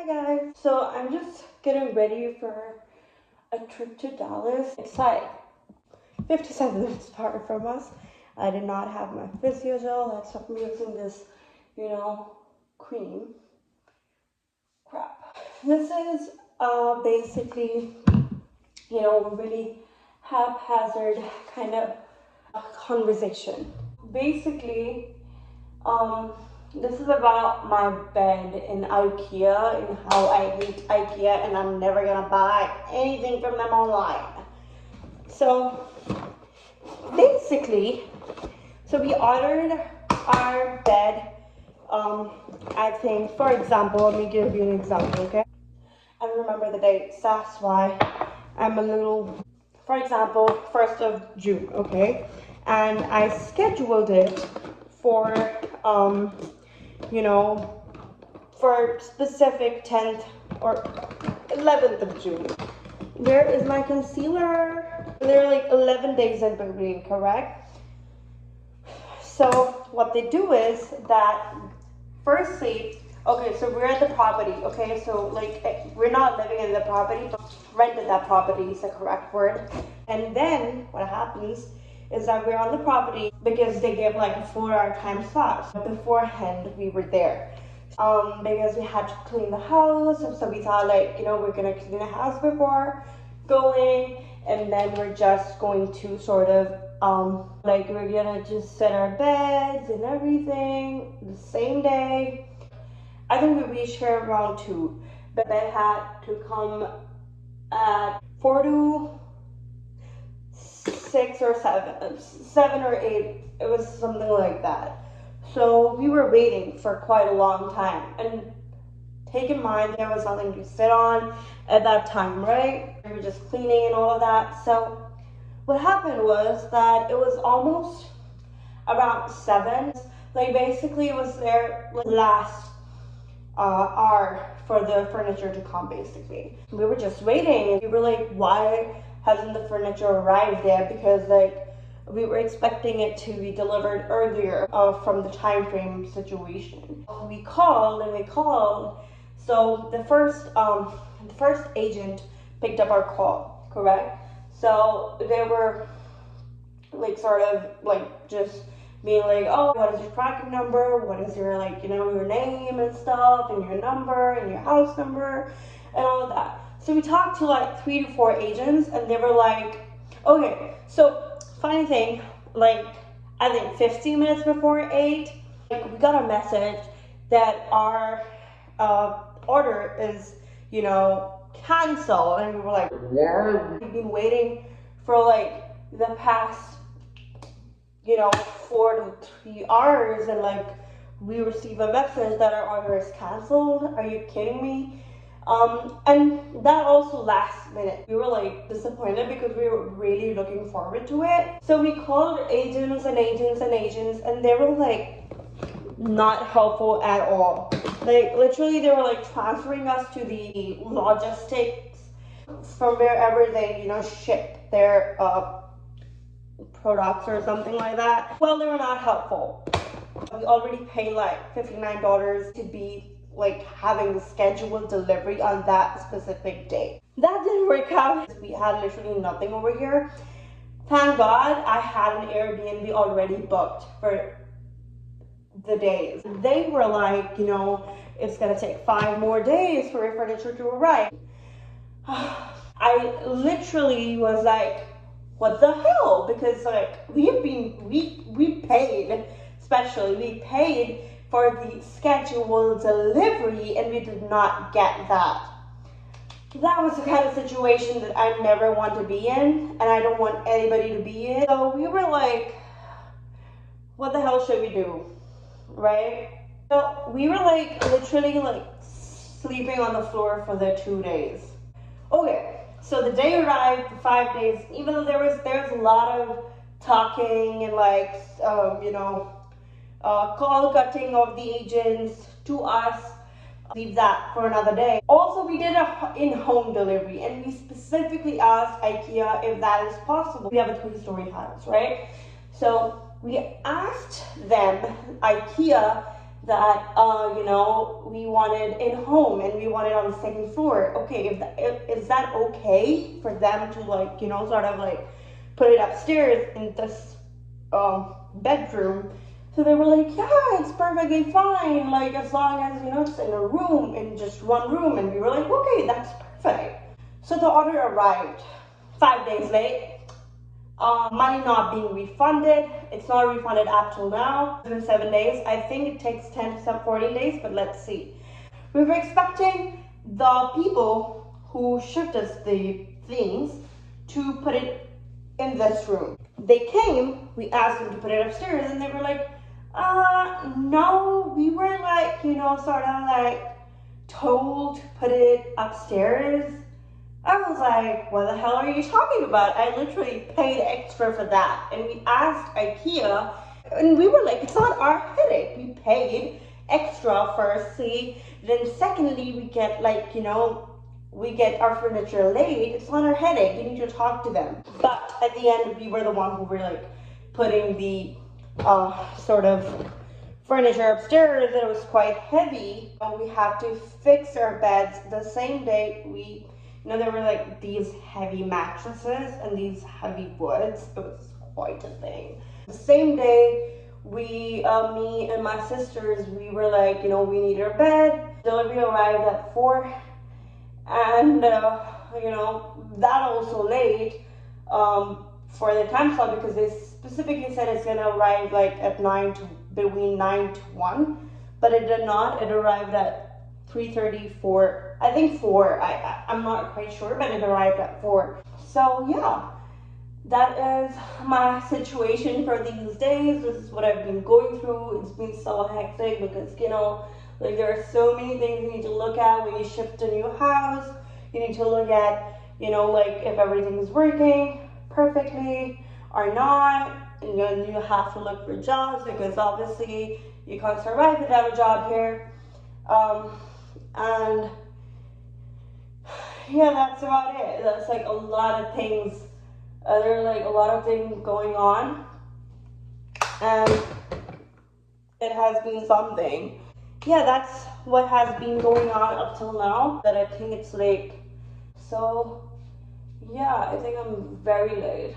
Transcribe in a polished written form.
guys, so I'm just getting ready for a trip to Dallas. It's like 57 minutes apart from us. I did not have my physio gel. That's why I'm using this, cream. Crap. This is basically, really haphazard kind of conversation. Basically, this is about my bed in IKEA and how I hate IKEA and I'm never gonna buy anything from them online. So basically, we ordered our bed. I think, for example, let me give you an example, okay? I don't remember the dates, that's why I'm a little, for example, 1st of June, okay? And I scheduled it for, for specific 10th or 11th of June. Where is my concealer? They're like 11 days in between, correct? So what they do is that, firstly, okay, so we're at the property, okay? So like, we're not living in the property, but rented that property is the correct word. And then what happens is that we're on the property because they give like a 4-hour time slot. So beforehand, we were there. Because we had to clean the house, so we thought like, we're gonna clean the house before going, and then we're just going to sort of, we're gonna just set our beds and everything the same day. I think we reached here around 2, but they had to come at 4 to 6 or 7 or 8, it was something like that. So we were waiting for quite a long time, and take in mind there was nothing to sit on at that time, right? We were just cleaning and all of that. So what happened was that it was almost around 7. Like basically it was their last hour for the furniture to come basically. We were just waiting. We were like, why hasn't the furniture arrived yet? Because like, we were expecting it to be delivered earlier from the time frame situation. We called. So the first agent picked up our call, correct? So they were like sort of like just being like, oh, what is your tracking number? What is your your name and stuff, and your number and your house number and all of that. So we talked to like 3 to 4 agents, and they were like, okay, so funny thing, like I think 15 minutes before 8, we got a message that our order is, canceled, and we were like, what? We've been waiting for like the past, 4 to 3 hours, and like we receive a message that our order is canceled. Are you kidding me? And that also last minute. We were like disappointed because we were really looking forward to it. So we called agents, and they were like not helpful at all. Like literally they were like transferring us to the logistics from wherever they, ship their products or something like that. Well, they were not helpful. We already paid like $59 to be like having the scheduled delivery on that specific day. That didn't work out. We had literally nothing over here. Thank God I had an Airbnb already booked for the days. They were like, it's gonna take 5 more days for your furniture to arrive. I literally was like, what the hell? Because like we paid, especially we paid for the scheduled delivery, and we did not get that. That was the kind of situation that I never want to be in, and I don't want anybody to be in. So we were like, what the hell should we do, right? So we were like literally like sleeping on the floor for the 2 days. Okay, so the day arrived, the 5 days, even though there's a lot of talking and like, call cutting of the agents to us, leave that for another day. Also, we did a in-home delivery, and we specifically asked IKEA if that is possible. We have a 3-story house, right? So we asked them, IKEA, that we wanted in home and we wanted on the second floor. Okay, is that okay for them to like sort of like put it upstairs in this bedroom? So they were like, yeah, it's perfectly fine, like as long as it's in a room, in just one room. And we were like, okay, that's perfect. So the order arrived 5 days late. Money not being refunded. It's not refunded up till now. It's been 7 days. I think it takes 10 to 14 days, but let's see. We were expecting the people who shipped us the things to put it in this room. They came, we asked them to put it upstairs, and they were like, no, we were like, sort of like told to put it upstairs. I was like, what the hell are you talking about? I literally paid extra for that. And we asked IKEA, and we were like, it's not our headache. We paid extra firstly, then secondly, we get like, we get our furniture late. It's not our headache. You need to talk to them. But at the end, we were the one who were like putting the sort of furniture upstairs, and it was quite heavy. We had to fix our beds the same day. There were like these heavy mattresses and these heavy woods. It was quite a thing. The same day, me and my sisters, we were like, we need our bed. Delivery arrived at 4, and that also late for the time slot, because they specifically said it's gonna arrive like at between 9 to 1, but it did not. It arrived at 3:34, I think 4. I'm not quite sure, but it arrived at 4. So yeah, that is my situation for these days. This is what I've been going through. It's been so hectic because like there are so many things you need to look at when you shift a new house. You need to look at like if everything is working perfectly or not. And then you have to look for jobs, because obviously you can't survive without a job here. And yeah, that's about it. That's like a lot of things. There are like a lot of things going on, and it has been something. Yeah, that's what has been going on up till now, that I think it's late. So yeah, I think I'm very late.